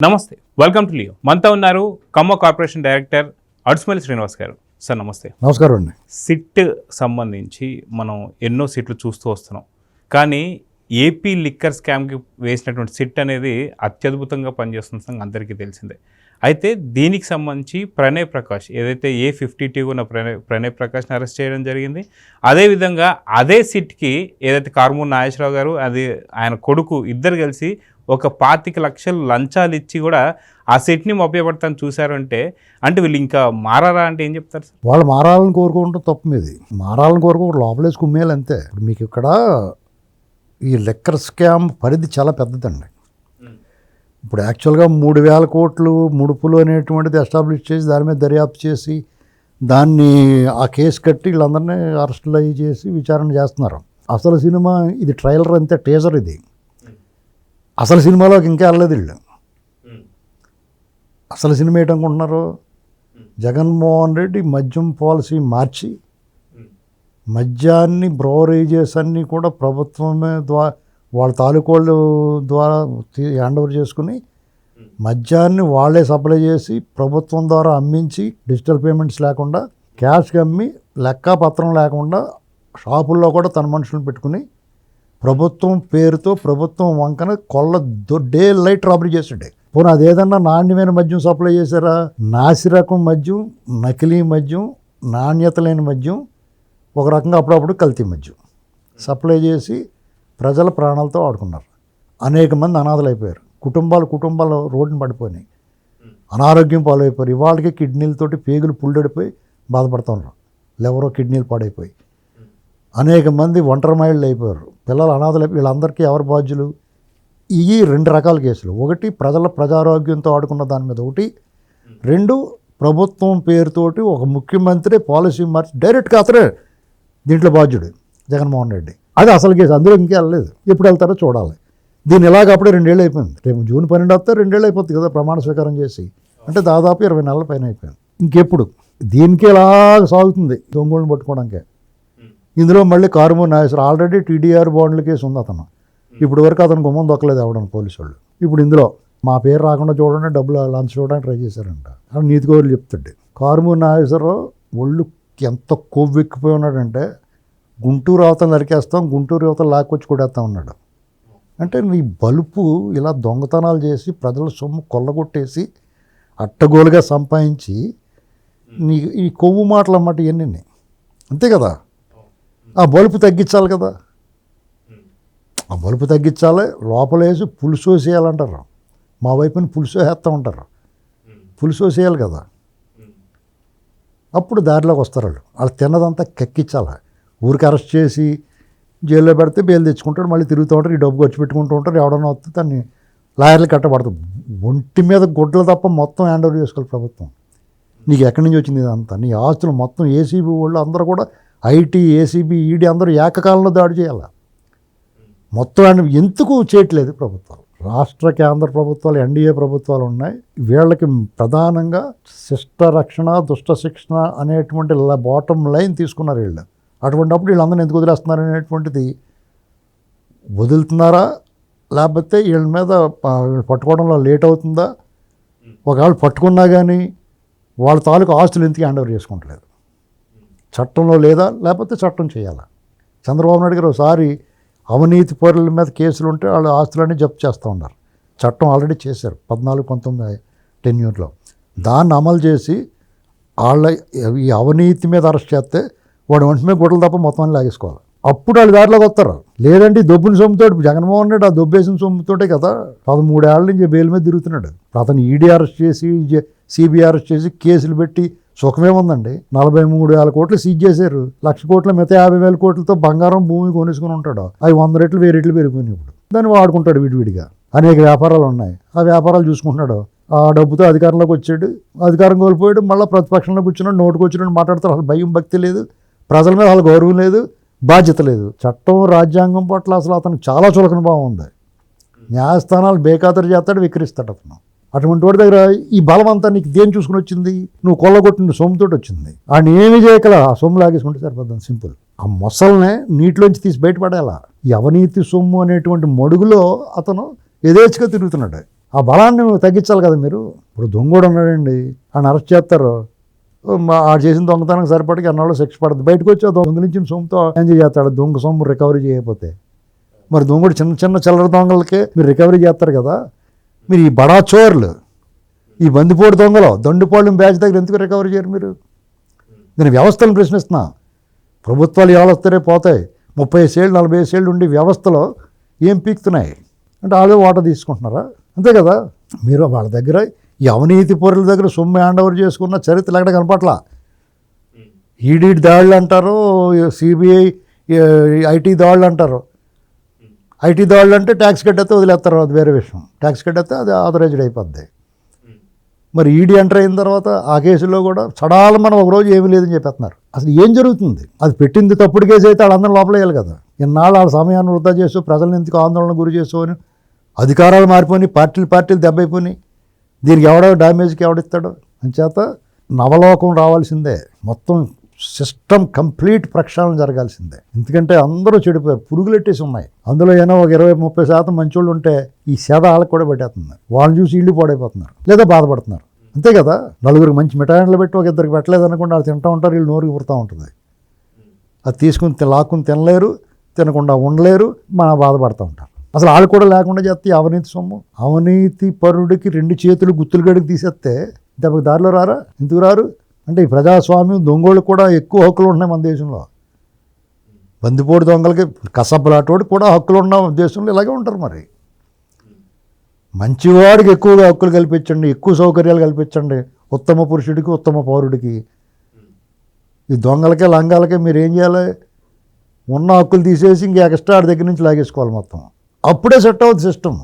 నమస్తే, welcome to Leo. మనతో ఉన్నారు ఖమ్మం కార్పొరేషన్ డైరెక్టర్ అడుసుమల్లి శ్రీనివాస్ గారు. సార్ నమస్తే. నమస్కారం అండి. సిట్ సంబంధించి మనం ఎన్నో సిట్లు చూస్తూ వస్తున్నాం, కానీ ఏపీ లిక్కర్ స్కామ్కి వేసినటువంటి సిట్ అనేది అత్యద్భుతంగా పనిచేస్తున్న సంగతి అందరికీ తెలిసిందే. అయితే దీనికి సంబంధించి ప్రణయ్ ప్రకాష్ ఏదైతే A52 ఉన్న ప్రణయ్ ప్రకాష్ని అరెస్ట్ చేయడం జరిగింది. అదేవిధంగా అదే సిట్కి ఏదైతే కారుమూరి నాగేశ్వరరావు గారు అది ఆయన కొడుకు ఇద్దరు కలిసి ఒక 25 లక్షలు లంచాలు ఇచ్చి కూడా ఆ సెట్ని మభ్యపడతాను చూశారంటే వీళ్ళు ఇంకా మారారా అంటే ఏం చెప్తారు సార్? వాళ్ళు మారాలని కోరుకుంటే తప్పు మీది. మారాలని కోరుకుంటే లోపలేసి కుమ్మేయాలి అంతే. ఇప్పుడు మీకు ఇక్కడ ఈ లిక్కర్ స్కామ్ పరిధి చాలా పెద్దదండి. ఇప్పుడు యాక్చువల్గా 3,000 కోట్లు ముడుపులు అనేటువంటిది ఎస్టాబ్లిష్ చేసి దాని మీద దర్యాప్తు చేసి దాన్ని ఆ కేసు కట్టి వీళ్ళందరినీ అరెస్టులు అయ్యి చేసి విచారణ చేస్తున్నారు. అసలు సినిమా ఇది ట్రైలర్ అంతే, టీజర్ ఇది. అసలు సినిమాలోకి ఇంకా వెళ్ళలేదు వీళ్ళు. అసలు సినిమా ఏంటనుకుంటున్నారు? జగన్మోహన్ రెడ్డి మద్యం పాలసీ మార్చి మద్యాన్ని బ్రోవరేజెస్ అన్నీ కూడా ప్రభుత్వమే వాళ్ళ తాలూకోళ్ళ ద్వారా హ్యాండ్ ఓవర్ చేసుకుని మద్యాన్ని వాళ్ళే సప్లై చేసి ప్రభుత్వం ద్వారా అమ్మించి డిజిటల్ పేమెంట్స్ లేకుండా క్యాష్కి అమ్మి లెక్కాపత్రం లేకుండా షాపుల్లో కూడా తన మనుషులను పెట్టుకుని ప్రభుత్వం పేరుతో ప్రభుత్వం వంకన డే లైట్ రాబరీ చేసాడే. పోనీ అదేదన్నా నాణ్యమైన మద్యం సప్లై చేశారా? నాసిరకం మద్యం, నకిలీ మద్యం, నాణ్యత లేని మద్యం, ఒక రకంగా అప్పుడప్పుడు కల్తీ మద్యం సప్లై చేసి ప్రజల ప్రాణాలతో ఆడుకున్నారు. అనేక మంది అనాథలు అయిపోయారు. కుటుంబాలు రోడ్డున పడిపోయినాయి, అనారోగ్యం పాలైపోయారు. ఇవాళకి కిడ్నీలతోటి పేగులు పుల్లడిపోయి బాధపడుతున్నారు. లెవరో కిడ్నీలు పాడైపోయి అనేక మంది ఒంటరి మహిళలు అయిపోయారు. పిల్లలు అనాథలు అయిపోయి వీళ్ళందరికీ ఎవరు బాధ్యులు? ఇవి 2 రకాల కేసులు. ఒకటి ప్రజారోగ్యంతో ఆడుకున్న దాని మీద ఒకటి, 2 ప్రభుత్వం పేరుతోటి ఒక ముఖ్యమంత్రి పాలసీ మార్చి డైరెక్ట్గా అతనే దీంట్లో బాధ్యుడు జగన్మోహన్ రెడ్డి. అది అసలు కేసు. అందులో ఇంకే వెళ్ళలేదు. ఎప్పుడు వెళ్తారో చూడాలి. దీన్ని ఎలాగప్పుడే 2 ఏళ్ళు అయిపోయింది. రేపు జూన్ 12 వస్తే 2 ఏళ్ళు అయిపోతుంది కదా ప్రమాణ స్వీకారం చేసి. అంటే దాదాపు 20 నెలల పైన అయిపోయింది. ఇంకెప్పుడు దీనికి ఎలాగ సాగుతుంది దొంగోళ్ళని పట్టుకోవడానికే. ఇందులో మళ్ళీ కారుమూరి నాగేశ్వరరావు ఆల్రెడీ TDR బాండ్ల కేసు ఉంది అతను. ఇప్పుడు వరకు అతను గుమ్మం దొక్కలేదు అవ్వడం పోలీసు వాళ్ళు. ఇప్పుడు ఇందులో మా పేరు రాకుండా చూడండి, డబ్బులు లంచ్ చూడడానికి ట్రై చేశారంట అని నీతిగోరులు చెప్తాడు. కారుమూరి నాగేశ్వరరావు ఒళ్ళు ఎంత కొవ్వెక్కిపోయి ఉన్నాడంటే గుంటూరు అవతల నరికేస్తాం, గుంటూరు అవతల లాక్కొచ్చి కొడేస్తాం ఉన్నాడు. అంటే నీ బలుపు ఇలా దొంగతనాలు చేసి ప్రజల సొమ్ము కొల్లగొట్టేసి అట్టగోలుగా సంపాదించి నీ ఈ కొవ్వు మాటలు అన్నమాట ఇవన్నీ అంతే కదా. ఆ బలుపు తగ్గించాలి కదా, ఆ బలుపు తగ్గించాలి. లోపలేసి పులుసు వేసేయాలంటారు. మా వైపుని పులుసు వేస్తూ ఉంటారు. పులుసు వేసేయాలి కదా, అప్పుడు దారిలోకి వస్తారు. వాళ్ళు తిన్నదంతా కక్కించాలి. ఊరికి అరెస్ట్ చేసి జైల్లో పెడితే బెయిల్ తెచ్చుకుంటాడు, మళ్ళీ తిరుగుతూ ఉంటారు, ఈ డబ్బు ఖర్చు పెట్టుకుంటూ ఉంటారు. ఎవడన్నా వస్తే దాన్ని లాయర్లు కట్టబడుతుంది. ఒంటి మీద గుడ్డలు తప్ప మొత్తం హ్యాండ్ ఓవర్ చేసుకోవాలి ప్రభుత్వం. నీకు ఎక్కడి నుంచి వచ్చింది ఇదంతా? నీ ఆస్తులు మొత్తం ఏసీబీ వాళ్ళు అందరూ కూడా ఐటీ, ఏసీబీ, ఈడీ అందరూ ఏకకాలంలో దాడి చేయాలి. మొత్తం ఎందుకు చేయట్లేదు ప్రభుత్వాలు? రాష్ట్ర కేంద్ర ప్రభుత్వాలు, ఎన్డీఏ ప్రభుత్వాలు ఉన్నాయి. వీళ్ళకి ప్రధానంగా శిష్ట రక్షణ, దుష్ట శిక్షణ అనేటువంటి బాటమ్ లైన్ తీసుకున్నారు వీళ్ళు. అటువంటిప్పుడు వీళ్ళందరినీ ఎందుకు వదిలేస్తున్నారు అనేటువంటిది వదులుతున్నారా, లేకపోతే వీళ్ళ మీద పట్టుకోవడంలో లేట్ అవుతుందా? ఒకవేళ పట్టుకున్నా కానీ వాళ్ళ తాలూకు ఆస్తులు ఎందుకు హ్యాండ్ ఓవర్ చేసుకుంటలేదు? చట్టంలో లేదా, లేకపోతే చట్టం చేయాలా? చంద్రబాబు నాయుడు గారు ఒకసారి అవినీతి పరుల మీద కేసులు ఉంటే వాళ్ళు ఆస్తులన్నీ జప్తు చేస్తూ ఉన్నారు. చట్టం ఆల్రెడీ చేశారు 14-19 టెన్యూర్లో. దాన్ని అమలు చేసి వాళ్ళ ఈ అవినీతి మీద అరెస్ట్ చేస్తే వాడు ఒంటి మీద గుడ్డలు తప్ప మొత్తం అన్ని లాగేసుకోవాలి. అప్పుడు వాళ్ళు దారిలోకి వస్తారు. లేదంటే దొబ్బుని సొమ్ముతో జగన్మోహన్ రెడ్డి ఆ దొబ్బేసిన సొమ్ముతోటే కదా 13 ఏళ్ళ నుంచి బెయిల్ మీద తిరుగుతున్నాడు. అతను ఈడీ అరెస్ట్ చేసి, సిబిఐ అరెస్ట్ చేసి కేసులు పెట్టి సుఖమేముందండి? 43,000 కోట్లు సీజ్ చేశారు. 1,00,000 కోట్ల మిగతా 50,000 కోట్లతో బంగారం భూమి కొనుసుకుని ఉంటాడు. అవి 100 రెట్లు 1000 రెట్లు పెరిగిపోయినాయి. ఇప్పుడు దాన్ని వాడుకుంటాడు విడివిడిగా. అనేక వ్యాపారాలు ఉన్నాయి, ఆ వ్యాపారాలు చూసుకుంటున్నాడు. ఆ డబ్బుతో అధికారంలోకి వచ్చాడు, అధికారం కోల్పోయాడు. మళ్ళీ ప్రతిపక్షంలో కూర్చున్నాడు, నోటుకు వచ్చినట్టు మాట్లాడతారు. అసలు భయం భక్తి లేదు, ప్రజల మీద అసలు గౌరవం లేదు, బాధ్యత లేదు. చట్టం, రాజ్యాంగం పట్ల అసలు అతనికి చాలా చులకన భావం ఉంది. న్యాయస్థానాలు బేఖాతరు చేస్తాడు, విక్రిస్తాడు అతను. అటువంటి వాడి దగ్గర ఈ బలం అంతా నీకు దేని చూసుకుని వచ్చింది? నువ్వు కొల్లగొట్టిన సొమ్ముతోటి వచ్చింది. ఆయన ఏమి చేయగల ఆ సొమ్ము లాగేసుకుంటే సరిపోతుంది, సింపుల్. ఆ మొసల్నే నీటిలోంచి తీసి బయటపడేలా. ఈ అవినీతి సొమ్ము అనేటువంటి మడుగులో అతను యథేచ్ఛగా తిరుగుతున్నాడు. ఆ బలాన్ని తగ్గించాలి కదా మీరు. ఇప్పుడు దొంగోడు ఉన్నాడండి, ఆయన అరెస్ట్ చేస్తారు, ఆడు చేసిన దొంగతనానికి సరిపడికి అన్నాళ్ళు శిక్ష పడుతుంది. బయటకు వచ్చి ఆ దొంగలించిన సొమ్ముతో ఎంజాయ్ చేస్తాడు. దొంగ సొమ్ము రికవరీ చేయకపోతే మరి దొంగడు చిన్న చిన్న చిల్లర దొంగలకి మీరు రికవరీ చేస్తారు కదా. మీరు ఈ బడా చోర్లు, ఈ బందిపోటు దొంగలు, దండుపాళ్ళెం బ్యాచ్ దగ్గర ఎందుకు రికవరీ చేయరు మీరు? నేను వ్యవస్థలను ప్రశ్నిస్తున్నా. ప్రభుత్వాలు ఎవరు వస్తారే పోతాయి, 30 ఏళ్ళు 40 ఏళ్ళు ఉండి వ్యవస్థలో ఏం పీకుతున్నాయి అంటే వాళ్ళే వాటా తీసుకుంటున్నారా? అంతే కదా. మీరు వాళ్ళ దగ్గర ఈ అవినీతి పరుల దగ్గర సొమ్ము హ్యాండ్ ఓవర్ చేసుకున్న చరిత్ర ఎక్కడ కనపట్ల. ఈడీ దాడులు అంటారు, సిబిఐ ఐటీ దాడులు అంటారు. ఐటీ దాడులు అంటే ట్యాక్స్ కట్టేస్తే వదిలేస్తారు, అది వేరే విషయం. ట్యాక్స్ కట్టేస్తే అది ఆథరైజ్డ్ అయిపోద్ది. మరి ఈడీ ఎంటర్ అయిన తర్వాత ఆ కేసులో కూడా చడాలి మనం ఒకరోజు ఏమీ లేదని చెప్పేస్తున్నారు. అసలు ఏం జరుగుతుంది? అది పెట్టింది తప్పుడు కేసు అయితే వాళ్ళందరూ లోపలేయాలి కదా. ఇన్నాళ్ళు వాళ్ళ సమయాన్ని వృధా చేస్తూ ప్రజలను ఎందుకు ఆందోళన గురి చేస్తూ అని అధికారాలు మారిపోయి పార్టీలు దెబ్బైపోయి దీనికి ఎవడో డ్యామేజ్కి ఎవడిస్తాడో. అంచేత నవలోకం రావాల్సిందే, మొత్తం సిస్టమ్ కంప్లీట్ ప్రక్షాళన జరగాల్సిందే. ఎందుకంటే అందరూ చెడిపోయారు, పురుగులెట్టేసి ఉన్నాయి. అందులో ఏమో ఒక 20-30% మంచోళ్ళు ఉంటే ఈ సేద వాళ్ళకి కూడా పెట్టేస్తుంది. వాళ్ళని చూసి ఇళ్ళు పాడైపోతున్నారు లేదా బాధపడుతున్నారు. అంతే కదా. నలుగురికి మంచి మిఠాయిలు పెట్టి ఒక ఇద్దరికి పెట్టలేదు అనుకుంటే వాళ్ళు తింటూ ఉంటారు, వీళ్ళు నోరుకి పుడతా ఉంటుంది. అది తీసుకుని లాక్కుని తినలేరు, తినకుండా ఉండలేరు, మన బాధపడుతూ ఉంటారు. అసలు వాళ్ళు కూడా లేకుండా చేస్తే అవినీతి సొమ్ము. అవినీతి పరుడికి 2 చేతులు గుత్తులు గడికి తీసేస్తే దెబ్బకి దారిలో రారా? ఎందుకు రారు? అంటే ఈ ప్రజాస్వామ్యం దొంగోళ్ళు కూడా ఎక్కువ హక్కులు ఉన్నాయి మన దేశంలో. బందిపోటు దొంగలకి కసబ్బలాటోడు కూడా హక్కులు ఉన్న దేశంలో ఇలాగే ఉంటారు. మరి మంచివాడికి ఎక్కువగా హక్కులు కల్పించండి, ఎక్కువ సౌకర్యాలు కల్పించండి, ఉత్తమ పురుషుడికి ఉత్తమ పౌరుడికి. ఈ దొంగలకే లంగాలకే మీరు ఏం చేయాలి? ఉన్న హక్కులు తీసేసి ఇంకా ఎక్స్ట్రా ఆడి దగ్గర నుంచి లాగేసుకోవాలి మొత్తం. అప్పుడే సెట్ అవుతుంది సిస్టమ్.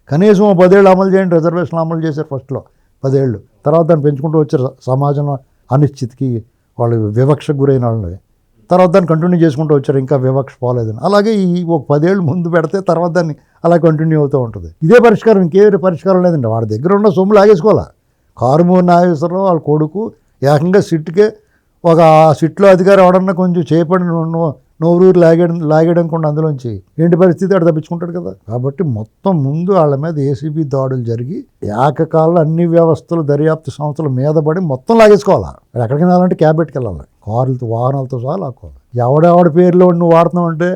కనీసం 10 ఏళ్ళు అమలు చేయండి. రిజర్వేషన్ అమలు చేశారు ఫస్ట్లో 10 ఏళ్ళు, తర్వాత దాన్ని పెంచుకుంటూ వచ్చారు. సమాజంలో అనిశ్చితికి వాళ్ళు వివక్షకు గురైన వాళ్ళని, తర్వాత దాన్ని కంటిన్యూ చేసుకుంటూ వచ్చారు, ఇంకా వివక్ష పోలేదని. అలాగే ఈ ఒక 10 ఏళ్ళు ముందు పెడితే తర్వాత దాన్ని అలా కంటిన్యూ అవుతూ ఉంటుంది. ఇదే పరిష్కారం, ఇంకేరే పరిష్కారం లేదండి. వాడి దగ్గర ఉన్న సొమ్ము లాగేసుకోవాలా. కారుమూరి నాగేశ్వరరావు వాళ్ళ కొడుకు ఏకంగా సిట్కే ఒక సిట్లో అధికారి ఎవడన్నా కొంచెం చేపడి నోరూరు లాగేయడం కూడా అందులోంచి ఏంటి పరిస్థితి, అక్కడ తప్పించుకుంటాడు కదా. కాబట్టి మొత్తం ముందు వాళ్ళ మీద ఏసీబీ దాడులు జరిగి ఏకకాలంలో అన్ని వ్యవస్థలు దర్యాప్తు సంస్థల మీద పడి మొత్తం లాగేసుకోవాలా. ఎక్కడికి వెళ్ళాలంటే క్యాబినెట్కి వెళ్ళాలి, కార్లతో వాహనాలతో సహా లాక్కోవాలి. ఎవడెవడి పేరులో నువ్వు వాడుతున్నావు అంటే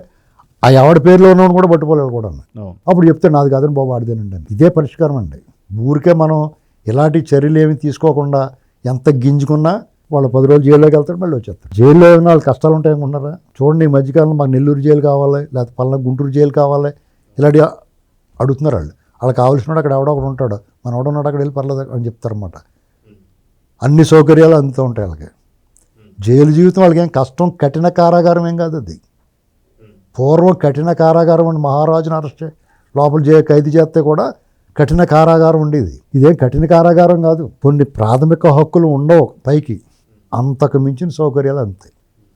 ఆ ఎవడి పేరులో ఉన్నవాడు కూడా పట్టుకోలేడు కూడా. అప్పుడు చెప్తే నాది కాదని బాబు ఆడిదేనండి అని. ఇదే పరిష్కారం అండి. ఊరికే మనం ఇలాంటి చర్యలు ఏమి తీసుకోకుండా ఎంత గింజుకున్నా వాళ్ళు 10 రోజులు జైల్లోకి వెళ్తారు, మళ్ళీ వచ్చేస్తారు. జైల్లో ఉన్న వాళ్ళు కష్టాలు ఉంటాయనుకుంటున్నారా? చూడండి, ఈ మధ్యకాలంలో మాకు నెల్లూరు జైలు కావాలి, లేకపోతే పలానా గుంటూరు జైలు కావాలి, ఇలాంటి అడుగుతున్నారు వాళ్ళు. వాళ్ళకి కావాల్సినాడు అక్కడ ఎవడో ఒకడు ఉంటాడు, మన ఎవడున్నాడు అక్కడ వెళ్ళి పర్లేదు అని చెప్తారన్నమాట. అన్ని సౌకర్యాలు అందుతూ ఉంటాయి వాళ్ళకి. జైలు జీవితం వాళ్ళకి ఏం కష్టం, కఠిన కారాగారం ఏం కాదు అది. పూర్వం కఠిన కారాగారం అండి, మహారాజుని అరెస్ట్ లోపల ఖైదీ చేస్తే కూడా కఠిన కారాగారం ఉండేది. ఇదేం కఠిన కారాగారం కాదు. కొన్ని ప్రాథమిక హక్కులు ఉండవు పైకి, అంతకు మించిన సౌకర్యాలు అంతే.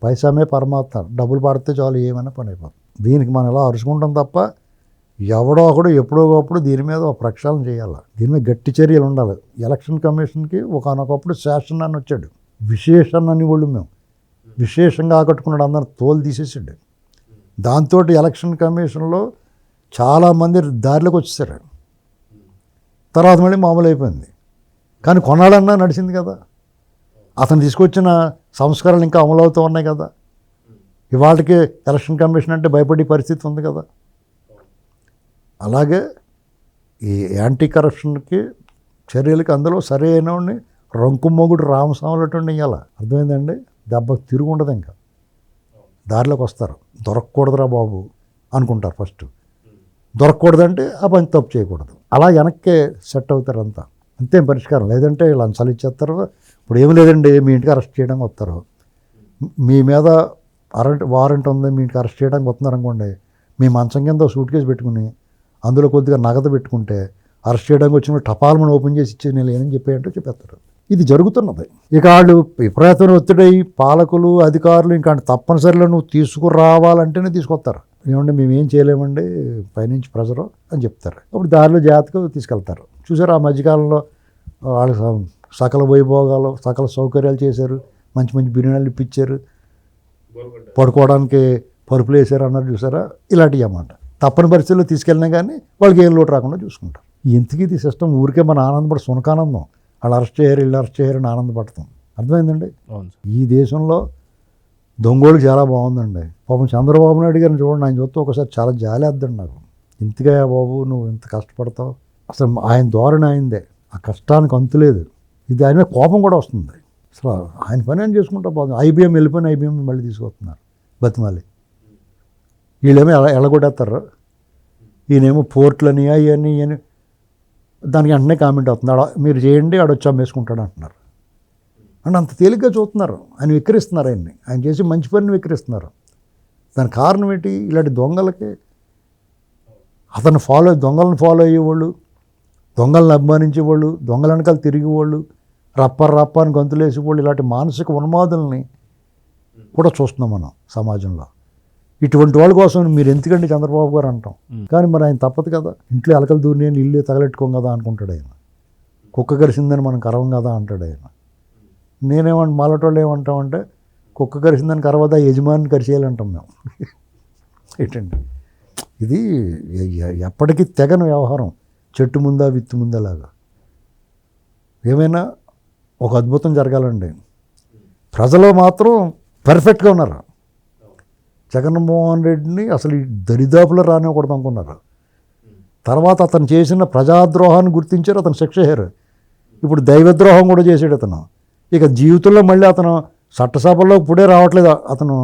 పైసామే పరమాత్మ, డబ్బులు పడితే చాలు ఏమైనా పని అయిపోతుంది. దీనికి మనం ఇలా అరుచుకుంటాం తప్ప ఎవడో ఒకడు ఎప్పుడో ఒకప్పుడు దీని మీద ఒక ప్రక్షాళన చేయాలి. దీని మీద గట్టి చర్యలు ఉండాలి. ఎలక్షన్ కమిషన్కి ఒకనొకప్పుడు శాసన్ అని వచ్చాడు, విశేషణ అని వాళ్ళు మేము విశేషంగా ఆకట్టుకున్నాడు, అందరూ తోలు తీసేసాడు. దాంతో ఎలక్షన్ కమిషన్లో చాలామంది దారిలోకి వచ్చేసారు. తర్వాత మళ్ళీ మామూలు అయిపోయింది. కానీ కొన్నాళ్ళన్నా నడిచింది కదా. అతను తీసుకొచ్చిన సంస్కరణలు ఇంకా అమలు అవుతూ ఉన్నాయి కదా. ఇవాళకి ఎలక్షన్ కమిషన్ అంటే భయపడే పరిస్థితి ఉంది కదా. అలాగే ఈ యాంటీ కరప్షన్కి చర్యలకి అందులో సరైన రంకుమొగుడు రామస్వాములటువంటి ఇవ్వాలి. అర్థమైందండి? దెబ్బకు తిరుగు ఉండదు, ఇంకా దారిలోకి వస్తారు. దొరకకూడదురా బాబు అనుకుంటారు ఫస్ట్, దొరకకూడదంటే ఆ పని తప్పు చేయకూడదు. అలా వెనక్కే సెట్ అవుతారు అంతా. అంతేం పరిష్కారం లేదంటే లంచాలు ఇచ్చేస్తారు. ఇప్పుడు ఏమి లేదండి, మీ ఇంటికి అరెస్ట్ చేయడానికి వస్తారు, మీ మీద వారెంట్ ఉంది, మీ ఇంటికి అరెస్ట్ చేయడానికి వస్తున్నారు అనుకోండి, మీ మంచం కింద సూట్ కేసు పెట్టుకుని అందులో కొద్దిగా నగదు పెట్టుకుంటే అరెస్ట్ చేయడానికి వచ్చిన టపాల్మని ఓపెన్ చేసి ఇచ్చేది నేను లేనని చెప్పేయంటే చెప్పేస్తారు. ఇది జరుగుతున్నది. ఇక వాళ్ళు విపరీతమైన ఒత్తిడి పాలకులు అధికారులు ఇంకా తప్పనిసరిలో నువ్వు తీసుకురావాలంటేనే తీసుకొస్తారు. ఏమంటే మేమేం చేయలేమండి పైనుంచి ప్రెజరు అని చెప్తారు. అప్పుడు దారిలో జాగ్రత్తగా తీసుకెళ్తారు. చూసారు ఆ మధ్యకాలంలో వాళ్ళకి సకల వైభోగాలు సకల సౌకర్యాలు చేశారు, మంచి మంచి బిర్యానీలు ఇప్పించారు, పడుకోవడానికి పరుపులు వేసారు అన్నారు చూసారా. ఇలాంటివి అన్నమాట. తప్పని పరిస్థితుల్లో తీసుకెళ్ళినా కానీ వాళ్ళకి ఏం లోటు రాకుండా చూసుకుంటారు. ఇంతకీ ఇది సిస్టమ్ ఊరికే మన ఆనందపడి సునకానందం, వాళ్ళు అరెస్ట్ చేయరు వీళ్ళు అరెస్ట్ చేయరని ఆనందపడతాం. అర్థమైందండి? అవును సార్. ఈ దేశంలో దొంగోళ్ళు చాలా బాగుందండి. పాపం చంద్రబాబు నాయుడు గారిని చూడండి, ఆయన చూస్తే ఒకసారి చాలా జాలేద్దండి నాకు. ఇంతగా బాబు నువ్వు ఇంత కష్టపడతావు, అసలు ఆయన ధోరణి అయిందే, ఆ కష్టానికి అంతులేదు. ఇది ఆయన మీద కోపం కూడా వస్తుంది. అసలు ఆయన పని ఆయన చేసుకుంటా బాగుంది. ఐబీఎం వెళ్ళిపోయిన ఐబీఎం మళ్ళీ తీసుకొస్తున్నారు బతిమాలి. వీళ్ళేమో ఎలగొట్టేస్తారు, ఈయనేమో పోర్ట్లని అవన్నీ ఇవన్నీ, దానికి వెంటనే కామెంట్ అవుతుంది, మీరు చేయండి ఆడొచ్చి అమ్మేసుకుంటాడు అంటున్నారు. అంటే అంత తేలిగ్గా చూస్తున్నారు, ఆయన విక్రిస్తున్నారు, ఆయన చేసి మంచి పనిని విక్రిస్తున్నారు. దానికి కారణం ఏంటి? ఇలాంటి దొంగలకి దొంగలను ఫాలో అయ్యేవాళ్ళు, దొంగలను అభిమానించేవాళ్ళు, దొంగల వెనకాల తిరిగేవాళ్ళు, రప్ప అని గొంతులేసేవాళ్ళు, ఇలాంటి మానసిక ఉన్మాదుల్ని కూడా చూస్తున్నాం మనం సమాజంలో. ఇటువంటి వాళ్ళ కోసం మీరు ఎందుకండి చంద్రబాబు గారు అంటాం. కానీ మరి ఆయన తప్పదు కదా, ఇంట్లో ఎలకలు దూరిని ఇల్లు తగలెట్టుకోం కదా అనుకుంటాడు ఆయన. కుక్క కరిసిందని మనం కరవం కదా అంటాడు ఆయన. మాలటోళ్ళు ఏమంటామంటే కుక్క కరిసిందని కరవదా యజమాని కరిచేయాలంటాం మేము. ఏంటండి ఇది? ఎప్పటికీ తెగని వ్యవహారం, చెట్టు ముందా విత్తు ముందా లాగా. ఏమైనా ఒక అద్భుతం జరగాలండి, ప్రజలు మాత్రం పర్ఫెక్ట్గా ఉన్నారు. జగన్మోహన్ రెడ్డిని అసలు ఈ దరిదాపులో రానివ్వకూడదు అనుకున్నారు. తర్వాత అతను చేసిన ప్రజాద్రోహాన్ని గుర్తించారు, అతను శిక్ష అయ్యారు. ఇప్పుడు దైవద్రోహం కూడా చేసాడు అతను. ఇక జీవితంలో మళ్ళీ అతను చట్టసభలో ఇప్పుడే రావట్లేదు, అతను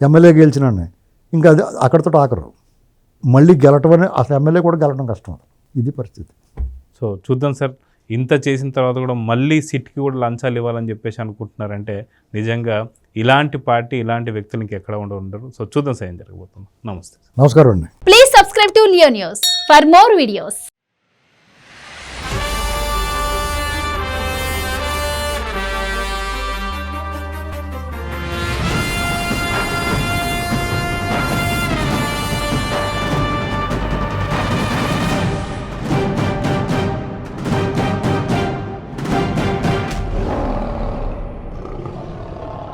ఎమ్మెల్యే గెలిచినాన్ని. ఇంకా అది అక్కడితో ఆఖరు. మళ్ళీ గెలటం అని అసలు ఎమ్మెల్యే కూడా గెలటం కష్టం. ఇది పరిస్థితి. సో చూద్దాం సార్, ఇంత చేసిన తర్వాత కూడా మళ్ళీ సిట్కి కూడా లంచాలు ఇవ్వాలని చెప్పేసి అనుకుంటున్నారంటే నిజంగా ఇలాంటి పార్టీ, ఇలాంటి వ్యక్తులకి ఎక్కడ ఉండరు. సో చూద్దాం సార్ ఏం జరగబోతుంది. నమస్తే. నమస్కారం అండి. Please subscribe to Leo News for more videos.